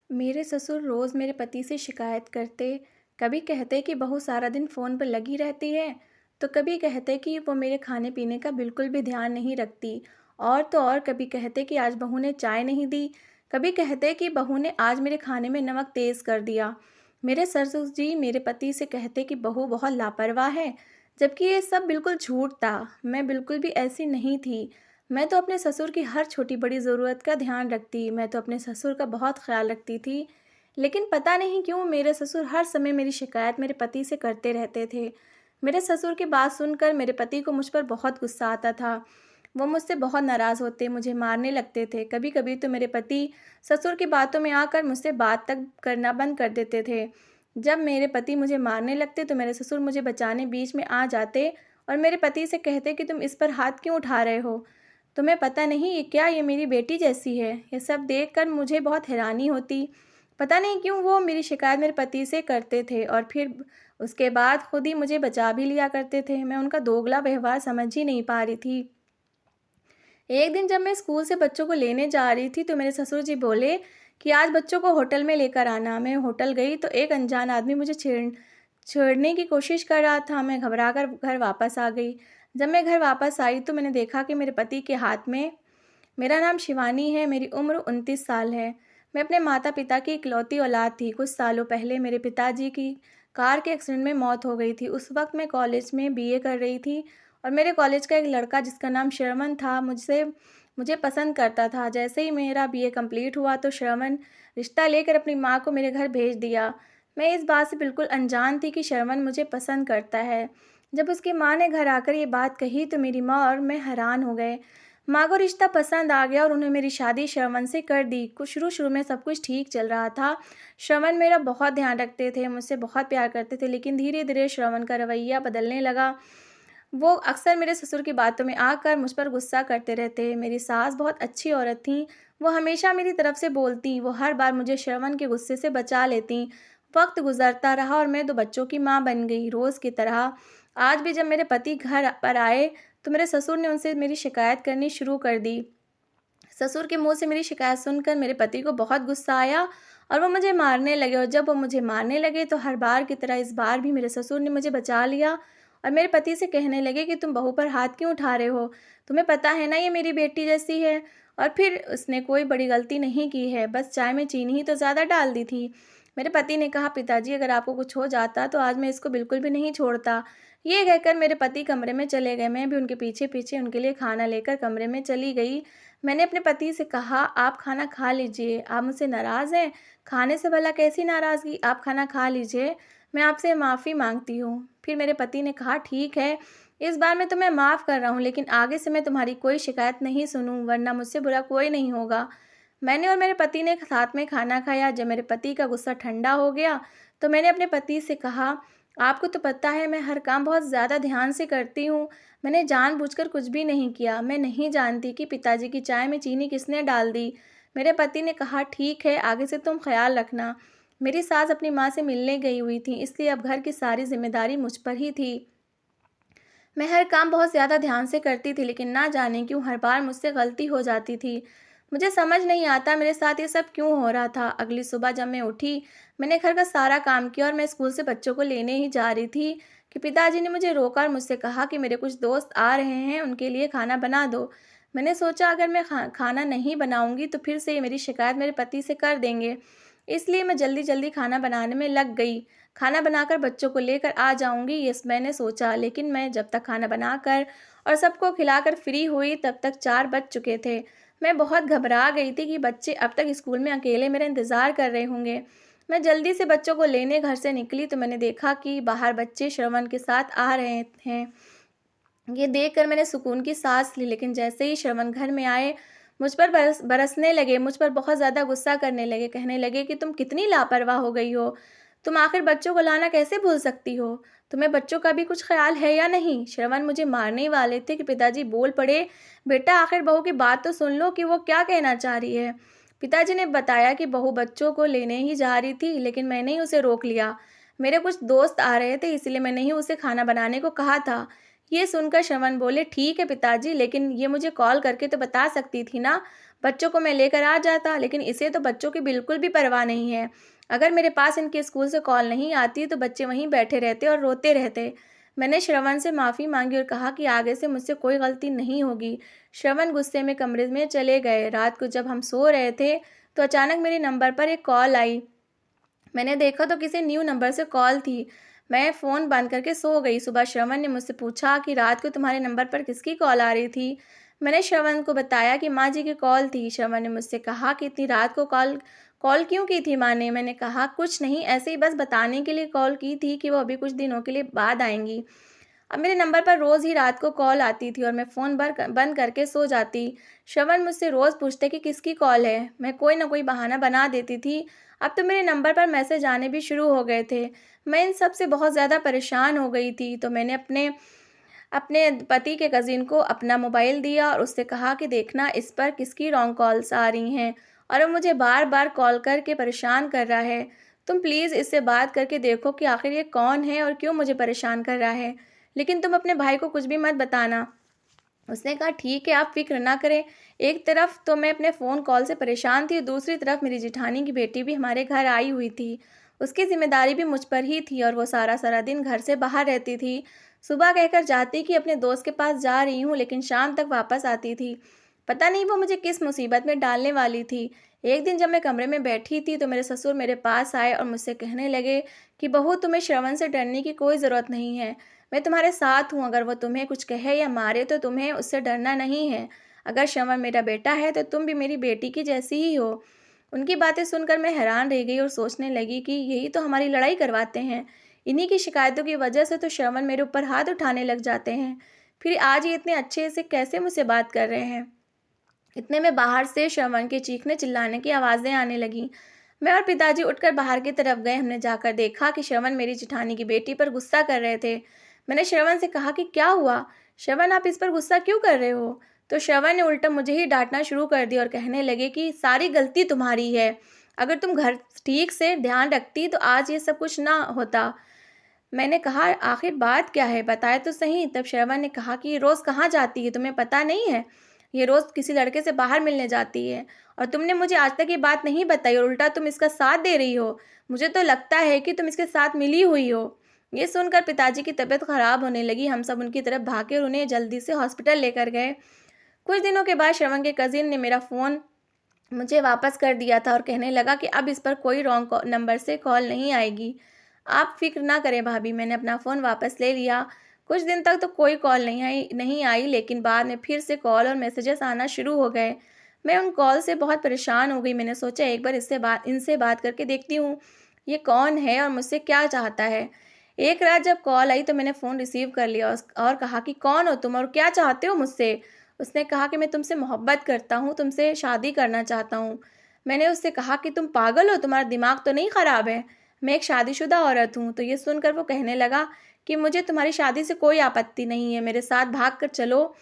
मेरे ससुर रोज़ मेरे पति से शिकायत करते, कभी कहते कि बहू सारा दिन फ़ोन पर लगी रहती है, तो कभी कहते कि वो मेरे खाने-पीने का बिल्कुल भी ध्यान नहीं रखती। और तो और कभी कहते कि आज बहू ने चाय नहीं दी, कभी कहते कि बहू ने आज मेरे खाने में नमक तेज़ कर दिया। मेरे ससुर जी मेरे पति से कहते कि बहू बहुत लापरवाह है, जबकि ये सब बिल्कुल झूठ था। मैं बिल्कुल भी ऐसी नहीं थी। मैं तो अपने ससुर की हर छोटी-बड़ी ज़रूरत का ध्यान रखती, मैं तो अपने ससुर का बहुत ख़्याल रखती थी। लेकिन पता नहीं क्यों मेरे ससुर हर समय मेरी शिकायत मेरे पति से करते रहते थे। मेरे ससुर की बात सुनकर मेरे पति को मुझ पर बहुत गुस्सा आता था। वो मुझसे बहुत नाराज़ होते, मुझे मारने लगते थे। कभी-कभी तो मेरे पति ससुर की बातों में आकर मुझसे बात तक करना बंद कर देते थे। जब मेरे पति मुझे मारने लगते तो मेरे ससुर मुझे बचाने बीच में आ जाते और मेरे पति से कहते कि तुम इस पर हाथ क्यों उठा रहे हो? तुम्हें पता नहीं ये क्या, ये मेरी बेटी जैसी है। ये सब देखकर मुझे बहुत हैरानी होती। पता नहीं क्यों वो मेरी शिकायत मेरे पति से करते थे और फिर उसके बाद खुद ही मुझे बचा भी लिया करते थे। मैं उनका दोगला व्यवहार समझ ही नहीं पा रही थी। एक दिन जब मैं स्कूल से बच्चों को लेने जा रही थी तो मेरे ससुर जी बोले कि आज बच्चों को होटल में लेकर आना। मैं होटल गई तो एक अनजान आदमी मुझे छेड़ने की कोशिश कर रहा था। मैं घबरा कर घर वापस आ गई। जब मैं घर वापस आई तो मैंने देखा कि मेरे पति के हाथ में मेरा नाम शिवानी है, मेरी उम्र 29 साल है। मैं अपने माता-पिता की इकलौती औलाद थी। कुछ सालों पहले मेरे पिताजी की कार के एक्सीडेंट में मौत हो गई थी। उस वक़्त मैं कॉलेज में बीए कर रही थी और मेरे कॉलेज का एक लड़का जिसका नाम श्रवण था, मुझे पसंद करता था। जैसे ही मेरा बीए कंप्लीट हुआ तो श्रवण रिश्ता लेकर अपनी माँ को मेरे घर भेज दिया। मैं इस बात से बिल्कुल अनजान थी कि श्रवण मुझे पसंद करता है। जब उसकी माँ ने घर आकर ये बात कही तो मेरी माँ और मैं हैरान हो गए। माँ को रिश्ता पसंद आ गया और उन्होंने मेरी शादी श्रवण से कर दी। कुछ शुरू-शुरू में सब कुछ ठीक चल रहा था। श्रवण मेरा बहुत ध्यान रखते थे, मुझसे बहुत प्यार करते थे, लेकिन धीरे-धीरे श्रवण का रवैया बदलने लगा। वो अक्सर मेरे ससुर की बातों में आकर मुझ पर गुस्सा करते रहते। मेरी सास बहुत अच्छी औरत थीं, वो हमेशा मेरी तरफ से बोलतीं, वो हर बार मुझे श्रवण के गुस्से से बचा लेतीं। वक़्त गुज़रता रहा और मैं 2 बच्चों की माँ बन गई, रोज़ की तरह। आज भी जब मेरे पति घर पर आए, तो मेरे ससुर ने उनसे मेरी शिकायत करनी शुरू कर दी। ससुर के मुँह से मेरी शिकायत सुनकर मेरे पति को बहुत गुस्सा आया और वो मुझे मारने लगे और जब वो मुझे मारने लगे तो हर बार की तरह इस बार भी मेरे ससुर ने मुझे बचा लिया और मेरे पति से कहने लगे कि तुम बहू पर हाथ क्यों उठा रहे हो? तुम्हें पता है ना ये मेरी बेटी जैसी है। और फिर उसने कोई बड़ी गलती नहीं की है, बस चाय में चीनी ही तो ज़्यादा डाल दी थी। मेरे पति ने कहा, पिताजी अगर आपको कुछ हो जाता तो आज मैं इसको बिल्कुल भी नहीं छोड़ता। ये कहकर मेरे पति कमरे में चले गए। मैं भी उनके पीछे-पीछे उनके लिए खाना लेकर कमरे में चली गई। मैंने अपने पति से कहा, आप खाना खा लीजिए, आप मुझसे नाराज़ हैं? खाने से भला कैसी नाराज़गी? आप खाना खा लीजिए, मैं आपसे माफ़ी माँगती हूँ। फिर मेरे पति ने कहा, ठीक है, इस बार मैं तुम्हें माफ़ कर रहा हूँ, लेकिन आगे से मैं तुम्हारी कोई शिकायत नहीं सुनूँ, वरना मुझसे बुरा कोई नहीं होगा। मैंने और मेरे पति ने साथ में खाना खाया। जब मेरे पति का गुस्सा ठंडा हो गया, तो मैंने अपने पति से कहा, आपको तो पता है मैं हर काम बहुत ज़्यादा ध्यान से करती हूँ। मैंने जानबूझकर कुछ भी नहीं किया। मैं नहीं जानती कि पिताजी की चाय में चीनी किसने डाल दी। मेरे पति ने कहा, ठीक है, आगे से तुम ख़्याल रखना। मेरी सास अपनी माँ से मिलने गई हुई थी, इसलिए अब घर की सारी ज़िम्मेदारी मुझ पर ही थी। मैं हर काम बहुत ज़्यादा ध्यान से करती थी, लेकिन ना जाने क्यों हर बार मुझसे गलती हो जाती थी। मुझे समझ नहीं आता मेरे साथ ये सब क्यों हो रहा था। अगली सुबह जब मैं उठी, मैंने घर का सारा काम किया और मैं स्कूल से बच्चों को लेने ही जा रही थी कि पिताजी ने मुझे रोका और मुझसे कहा कि मेरे कुछ दोस्त आ रहे हैं, उनके लिए खाना बना दो। मैंने सोचा अगर मैं खाना नहीं बनाऊंगी तो फिर से ये मेरी शिकायत मेरे पति से कर देंगे। इसलिए मैं जल्दी-जल्दी खाना बनाने में लग गई। खाना बनाकर बच्चों को लेकर आ जाऊँगी, ये मैंने सोचा, लेकिन मैं जब तक खाना बनाकर और सबको खिलाकर फ्री हुई तब तक 4 बज चुके थे। मैं बहुत घबरा गई थी कि बच्चे अब तक स्कूल में अकेले मेरा इंतज़ार कर रहे होंगे। मैं जल्दी से बच्चों को लेने घर से निकली तो मैंने देखा कि बाहर बच्चे श्रवण के साथ आ रहे हैं। ये देखकर मैंने सुकून की सांस ली, लेकिन जैसे ही श्रवण घर में आए, मुझ पर बरसने लगे, मुझ पर बहुत ज़्यादा गुस्सा करने लगे, कहने लगे कि तुम कितनी लापरवाह हो गई हो। तुम आखिर बच्चों को लाना कैसे भूल सकती हो? तुम्हें बच्चों का भी कुछ ख़्याल है या नहीं? श्रवण मुझे मारने ही वाले थे कि पिताजी बोल पड़े, बेटा आखिर बहू की बात तो सुन लो कि वो क्या कहना चाह रही है। पिताजी ने बताया कि बहू बच्चों को लेने ही जा रही थी, लेकिन मैंने ही उसे रोक लिया। मेरे कुछ दोस्त आ रहे थे, इसलिए मैंने ही उसे खाना बनाने को कहा था। ये सुनकर श्रवण बोले, ठीक है पिताजी, लेकिन ये मुझे कॉल करके तो बता सकती थी ना। बच्चों को मैं लेकर आ जाता, लेकिन इसे तो बच्चों की बिल्कुल भी परवाह नहीं है। अगर मेरे पास इनके स्कूल से कॉल नहीं आती तो बच्चे वहीं बैठे रहते और रोते रहते। मैंने श्रवण से माफ़ी मांगी और कहा कि आगे से मुझसे कोई गलती नहीं होगी। श्रवण गुस्से में कमरे में चले गए। रात को जब हम सो रहे थे तो अचानक मेरे नंबर पर एक कॉल आई। मैंने देखा तो किसी न्यू नंबर से कॉल थी। मैं फ़ोन बंद करके सो गई। सुबह श्रवण ने मुझसे पूछा कि रात को तुम्हारे नंबर पर किसकी कॉल आ रही थी। मैंने श्रवण को बताया कि माँ जी की कॉल थी। श्रवण ने मुझसे कहा कि इतनी रात को कॉल कॉल क्यों की थी माँ ने। मैंने कहा कुछ नहीं, ऐसे ही बस बताने के लिए कॉल की थी कि वो अभी कुछ दिनों के लिए बाद आएंगी। अब मेरे नंबर पर रोज़ ही रात को कॉल आती थी और मैं फ़ोन बंद करके सो जाती। श्रवण मुझसे रोज़ पूछते कि किसकी कॉल है। मैं कोई ना कोई बहाना बना देती थी। अब तो मेरे नंबर पर मैसेज आने भी शुरू हो गए थे। मैं इन सब से बहुत ज़्यादा परेशान हो गई थी, तो मैंने अपने अपने पति के कज़िन को अपना मोबाइल दिया और उससे कहा कि देखना इस पर किसकी रॉन्ग कॉल्स आ रही हैं और वो मुझे बार-बार कॉल करके परेशान कर रहा है। तुम प्लीज़ इससे बात करके देखो कि आखिर ये कौन है और क्यों मुझे परेशान कर रहा है। लेकिन तुम अपने भाई को कुछ भी मत बताना। उसने कहा ठीक है, आप फ़िक्र ना करें। एक तरफ तो मैं अपने फ़ोन कॉल से परेशान थी, दूसरी तरफ मेरी जेठानी की बेटी भी हमारे घर आई हुई थी। उसकी ज़िम्मेदारी भी मुझ पर ही थी और वो सारा-सारा दिन घर से बाहर रहती थी। सुबह कहकर जाती कि अपने दोस्त के पास जा रही हूँ, लेकिन शाम तक वापस आती थी। पता नहीं वो मुझे किस मुसीबत में डालने वाली थी। एक दिन जब मैं कमरे में बैठी थी तो मेरे ससुर मेरे पास आए और मुझसे कहने लगे कि बहू, तुम्हें श्रवण से डरने की कोई ज़रूरत नहीं है। मैं तुम्हारे साथ हूँ, अगर वो तुम्हें कुछ कहे या मारे तो तुम्हें उससे डरना नहीं है। अगर श्रवण मेरा बेटा है तो तुम भी मेरी बेटी की जैसी ही हो। उनकी बातें सुनकर मैं हैरान रह गई और सोचने लगी कि यही तो हमारी लड़ाई करवाते हैं। इन्हीं की शिकायतों की वजह से तो श्रवण मेरे ऊपर हाथ उठाने लग जाते हैं। फिर आज ये इतने अच्छे से कैसे मुझसे बात कर रहे हैं। इतने में बाहर से श्रवण के चीखने चिल्लाने की आवाज़ें आने लगीं। मैं और पिताजी उठकर बाहर की तरफ गए। हमने जाकर देखा कि श्रवण मेरी जेठानी की बेटी पर गुस्सा कर रहे थे। मैंने श्रवण से कहा कि क्या हुआ? श्रवण, आप इस पर गुस्सा क्यों कर रहे हो? तो श्रवण ने उल्टा मुझे ही डांटना शुरू कर दिया और कहने लगे कि सारी गलती तुम्हारी है। अगर तुम घर ठीक से ध्यान रखती तो आज ये सब कुछ ना होता। मैंने कहा आखिर बात क्या है, बताया तो सही। तब श्रवण ने कहा कि ये रोज़ कहाँ जाती है, तुम्हें पता नहीं है? ये रोज़ किसी लड़के से बाहर मिलने जाती है और तुमने मुझे आज तक ये बात नहीं बताई और उल्टा तुम इसका साथ दे रही हो। मुझे तो लगता है कि तुम इसके साथ मिली हुई हो। ये सुनकर पिताजी की तबीयत खराब होने लगी। हम सब उनकी तरफ भागे और उन्हें जल्दी से हॉस्पिटल लेकर गए। कुछ दिनों के बाद श्रवण के कज़िन ने मेरा फ़ोन मुझे वापस कर दिया था और कहने लगा कि अब इस पर कोई रॉन्ग नंबर से कॉल नहीं आएगी। आप फ़िक्र ना करें भाभी, मैंने अपना फ़ोन वापस ले लिया। कुछ दिन तक तो कोई कॉल नहीं आई, लेकिन बाद में फिर से कॉल और मैसेजेस आना शुरू हो गए। मैं उन कॉल से बहुत परेशान हो गई। मैंने सोचा एक बार इनसे बात करके देखती हूँ, ये कौन है और मुझसे क्या चाहता है। एक रात जब कॉल आई तो मैंने फ़ोन रिसीव कर लिया और कहा कि कौन हो तुम और क्या चाहते हो मुझसे? उसने कहा कि मैं तुमसे मोहब्बत करता हूँ, तुमसे शादी करना चाहता हूँ। मैंने उससे कहा कि तुम पागल हो, तुम्हारा दिमाग तो नहीं ख़राब है? मैं एक शादीशुदा औरत हूँ। तो ये सुनकर वो कहने लगा कि मुझे तुम्हारी शादी से कोई आपत्ति नहीं है, मेरे साथ भाग कर चलो।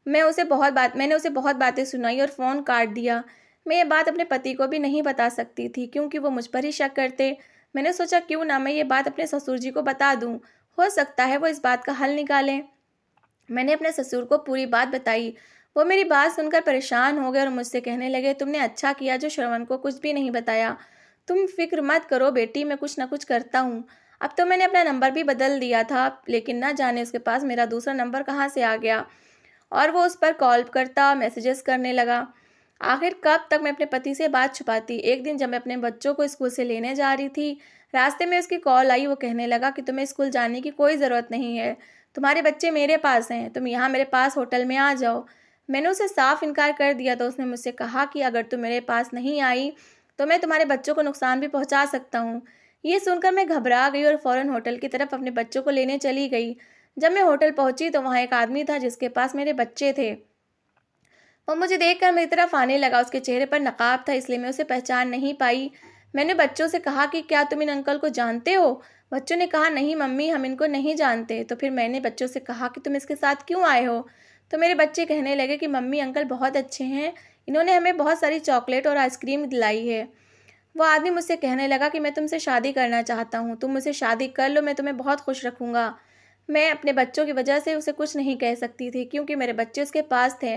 मैंने उसे बहुत बातें सुनाई और फ़ोन काट दिया। मैं ये बात अपने पति को भी नहीं बता सकती थी क्योंकि वो मुझ पर ही शक करते। मैंने सोचा क्यों ना मैं ये बात अपने ससुर जी को बता दूँ, हो सकता है वो इस बात का हल निकालें। मैंने अपने ससुर को पूरी बात बताई। वो मेरी बात सुनकर परेशान हो गए और मुझसे कहने लगे तुमने अच्छा किया जो श्रवण को कुछ भी नहीं बताया। तुम फिक्र मत करो बेटी, मैं कुछ ना कुछ करता हूँ। अब तो मैंने अपना नंबर भी बदल दिया था, लेकिन ना जाने उसके पास मेरा दूसरा नंबर कहाँ से आ गया और वो उस पर कॉल करता, मैसेजेस करने लगा। आखिर कब तक मैं अपने पति से बात छुपाती। एक दिन जब मैं अपने बच्चों को स्कूल से लेने जा रही थी, रास्ते में उसकी कॉल आई। वो कहने लगा कि तुम्हें स्कूल जाने की कोई ज़रूरत नहीं है, तुम्हारे बच्चे मेरे पास हैं, तुम यहाँ मेरे पास होटल में आ जाओ। मैंने उसे साफ इनकार कर दिया तो उसने मुझसे कहा कि अगर तुम मेरे पास नहीं आई तो मैं तुम्हारे बच्चों को नुकसान भी पहुँचा सकता हूँ। ये सुनकर मैं घबरा गई और फ़ौरन होटल की तरफ अपने बच्चों को लेने चली गई। जब मैं होटल पहुँची तो वहाँ एक आदमी था जिसके पास मेरे बच्चे थे। वो मुझे देखकर मेरी तरफ आने लगा। उसके चेहरे पर नकाब था, इसलिए मैं उसे पहचान नहीं पाई। मैंने बच्चों से कहा कि क्या तुम इन अंकल को जानते हो? बच्चों ने कहा नहीं मम्मी, हम इनको नहीं जानते। तो फिर मैंने बच्चों से कहा कि तुम इसके साथ क्यों आए हो? तो मेरे बच्चे कहने लगे कि मम्मी अंकल बहुत अच्छे हैं, इन्होंने हमें बहुत सारी चॉकलेट और आइसक्रीम दिलाई है। वो आदमी मुझसे कहने लगा कि मैं तुमसे शादी करना चाहता हूँ, तुम मुझसे शादी कर लो, मैं तुम्हें बहुत खुश रखूँगा। मैं अपने बच्चों की वजह से उसे कुछ नहीं कह सकती थी क्योंकि मेरे बच्चे उसके पास थे।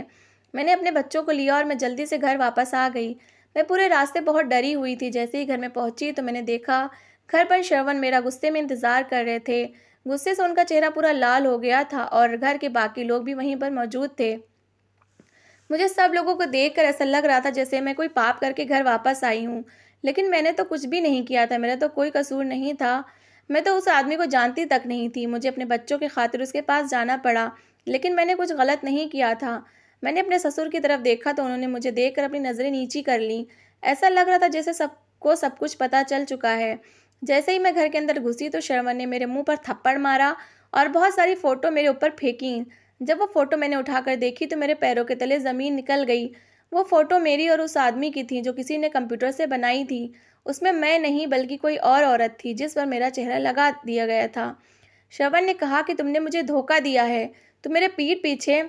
मैंने अपने बच्चों को लिया और मैं जल्दी से घर वापस आ गई। मैं पूरे रास्ते बहुत डरी हुई थी। जैसे ही घर में पहुंची तो मैंने देखा घर पर श्रवण मेरा गुस्से में इंतज़ार कर रहे थे। गुस्से से उनका चेहरा पूरा लाल हो गया था और घर के बाकी लोग भी वहीं पर मौजूद थे। मुझे सब लोगों को देखकर ऐसा लग रहा था जैसे मैं कोई पाप करके घर वापस आई हूँ। लेकिन मैंने तो कुछ भी नहीं किया था, मेरा तो कोई कसूर नहीं था। मैं तो उस आदमी को जानती तक नहीं थी। मुझे अपने बच्चों की खातिर उसके पास जाना पड़ा, लेकिन मैंने कुछ गलत नहीं किया था। मैंने अपने ससुर की तरफ देखा तो उन्होंने मुझे देखकर अपनी नज़रें नीची कर लीं। ऐसा लग रहा था जैसे सबको सब कुछ पता चल चुका है। जैसे ही मैं घर के अंदर घुसी तो शर्वण ने मेरे मुँह पर थप्पड़ मारा और बहुत सारी फ़ोटो मेरे ऊपर फेंकी। जब वो फ़ोटो मैंने उठाकर देखी तो मेरे पैरों के तले ज़मीन निकल गई। वो फ़ोटो मेरी और उस आदमी की थी जो किसी ने कंप्यूटर से बनाई थी। उसमें मैं नहीं बल्कि कोई और औरत थी जिस पर मेरा चेहरा लगा दिया गया था। श्रवण ने कहा कि तुमने मुझे धोखा दिया है। तुम मेरे पीठ पीछे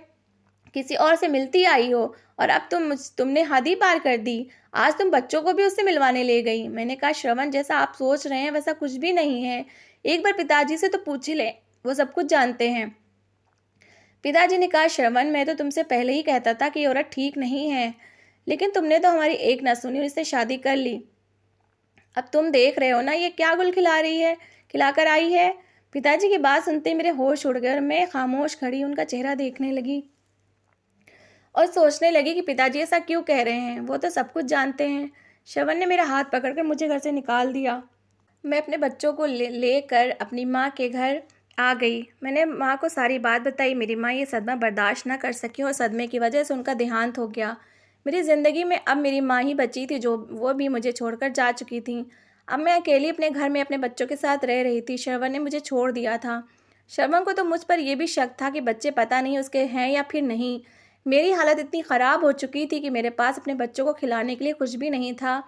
किसी और से मिलती आई हो और अब तुमने हद ही पार कर दी। आज तुम बच्चों को भी उससे मिलवाने ले गई। मैंने कहा श्रवण, जैसा आप सोच रहे हैं वैसा कुछ भी नहीं है। एक बार पिताजी से तो पूछ ही लें, वो सब कुछ जानते हैं। पिताजी ने कहा श्रवण, मैं तो तुमसे पहले ही कहता था कि ये औरत ठीक नहीं है, लेकिन तुमने तो हमारी एक ना सुनी और इससे शादी कर ली। अब तुम देख रहे हो ना ये क्या गुल खिला रही है, खिलाकर आई है। पिताजी की बात सुनते ही मेरे होश उड़ गए और मैं खामोश खड़ी उनका चेहरा देखने लगी और सोचने लगी कि पिताजी ऐसा क्यों कह रहे हैं, वो तो सब कुछ जानते हैं। श्रवण ने मेरा हाथ पकड़कर मुझे घर से निकाल दिया। मैं अपने बच्चों को लेकर अपनी माँ के घर आ गई। मैंने माँ को सारी बात बताई। मेरी माँ ये सदमा बर्दाश्त ना कर सकी और सदमे की वजह से उनका देहांत हो गया। मेरी ज़िंदगी में अब मेरी माँ ही बची थी, जो वो भी मुझे छोड़कर जा चुकी थी। अब मैं अकेली अपने घर में अपने बच्चों के साथ रह रही थी। श्रवण ने मुझे छोड़ दिया था। श्रवण को तो मुझ पर यह भी शक था कि बच्चे पता नहीं उसके हैं या फिर नहीं। मेरी हालत इतनी ख़राब हो चुकी थी कि मेरे पास अपने बच्चों को खिलाने के लिए कुछ भी नहीं था।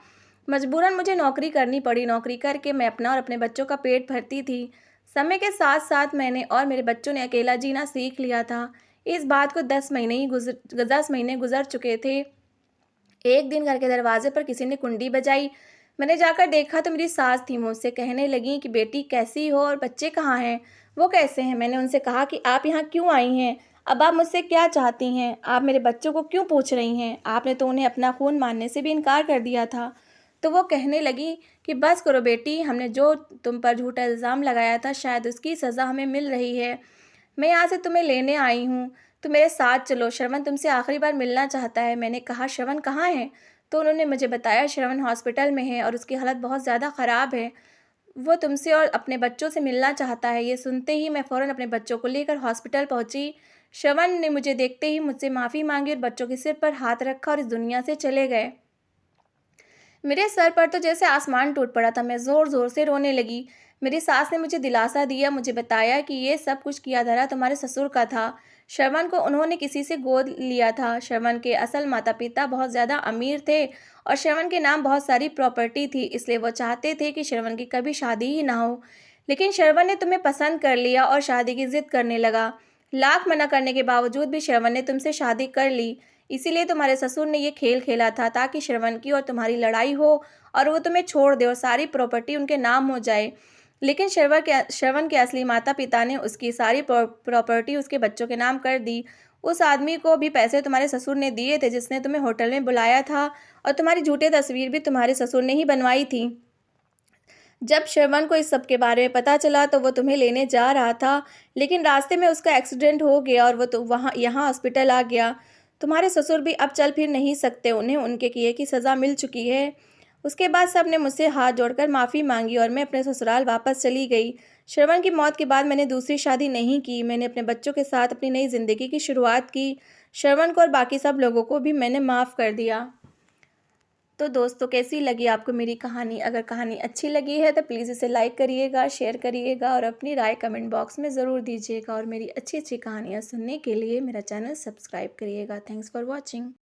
मजबूरन मुझे नौकरी करनी पड़ी। नौकरी करके मैं अपना और अपने बच्चों का पेट भरती थी। समय के साथ साथ मैंने और मेरे बच्चों ने अकेला जीना सीख लिया था। इस बात को 10 महीने गुजर चुके थे। एक दिन घर के दरवाजे पर किसी ने कुंडी बजाई। मैंने जाकर देखा तो मेरी सास थी। मुझसे कहने लगी कि बेटी कैसी हो और बच्चे कहाँ हैं, वो कैसे हैं। मैंने उनसे कहा कि आप यहाँ क्यों आई हैं, अब आप मुझसे क्या चाहती हैं, आप मेरे बच्चों को क्यों पूछ रही हैं, आपने तो उन्हें अपना खून मानने से भी इनकार कर दिया था। तो वो कहने लगी कि बस करो बेटी, हमने जो तुम पर झूठा इल्ज़ाम लगाया था शायद उसकी सज़ा हमें मिल रही है। मैं यहाँ से तुम्हें लेने आई हूँ, तो मेरे साथ चलो। श्रवण तुमसे आखिरी बार मिलना चाहता है। मैंने कहा श्रवण कहाँ है? तो उन्होंने मुझे बताया श्रवण हॉस्पिटल में है और उसकी हालत बहुत ज़्यादा ख़राब है। वो तुमसे और अपने बच्चों से मिलना चाहता है। ये सुनते ही मैं फ़ौरन अपने बच्चों को लेकर हॉस्पिटल पहुँची। श्रवण ने मुझे देखते ही मुझसे माफ़ी मांगी और बच्चों के सिर पर हाथ रखा और इस दुनिया से चले गए। मेरे सर पर तो जैसे आसमान टूट पड़ा था। मैं ज़ोर-ज़ोर से रोने लगी। मेरी सास ने मुझे दिलासा दिया, मुझे बताया कि ये सब कुछ किया धरा तुम्हारे ससुर का था। श्रवण को उन्होंने किसी से गोद लिया था। श्रवण के असल माता-पिता बहुत ज़्यादा अमीर थे और श्रवण के नाम बहुत सारी प्रॉपर्टी थी, इसलिए वो चाहते थे कि श्रवण की कभी शादी ही ना हो। लेकिन श्रवण ने तुम्हें पसंद कर लिया और शादी की ज़िद करने लगा। लाख मना करने के बावजूद भी श्रवण ने तुमसे शादी कर ली। इसीलिए तुम्हारे ससुर ने ये खेल खेला था ताकि श्रवण की और तुम्हारी लड़ाई हो और वो तुम्हें छोड़ दे और सारी प्रॉपर्टी उनके नाम हो जाए। लेकिन श्रवण के असली माता पिता ने उसकी सारी प्रॉपर्टी उसके बच्चों के नाम कर दी। उस आदमी को भी पैसे तुम्हारे ससुर ने दिए थे जिसने तुम्हें होटल में बुलाया था और तुम्हारी झूठी तस्वीर भी तुम्हारे ससुर ने ही बनवाई थी। जब श्रवण को इस सब के बारे में पता चला तो वो तुम्हें लेने जा रहा था, लेकिन रास्ते में उसका एक्सीडेंट हो गया और वो तो यहाँ हॉस्पिटल आ गया। तुम्हारे ससुर भी अब चल फिर नहीं सकते, उन्हें उनके किए की सज़ा मिल चुकी है। उसके बाद सब ने मुझसे हाथ जोड़कर माफ़ी मांगी और मैं अपने ससुराल वापस चली गई। श्रवण की मौत के बाद मैंने दूसरी शादी नहीं की। मैंने अपने बच्चों के साथ अपनी नई ज़िंदगी की शुरुआत की। श्रवण को और बाकी सब लोगों को भी मैंने माफ़ कर दिया। तो दोस्तों, कैसी लगी आपको मेरी कहानी? अगर कहानी अच्छी लगी है तो प्लीज़ इसे लाइक करिएगा, शेयर करिएगा और अपनी राय कमेंट बॉक्स में ज़रूर दीजिएगा और मेरी अच्छी अच्छी कहानियाँ सुनने के लिए मेरा चैनल सब्सक्राइब करिएगा। Thanks for watching.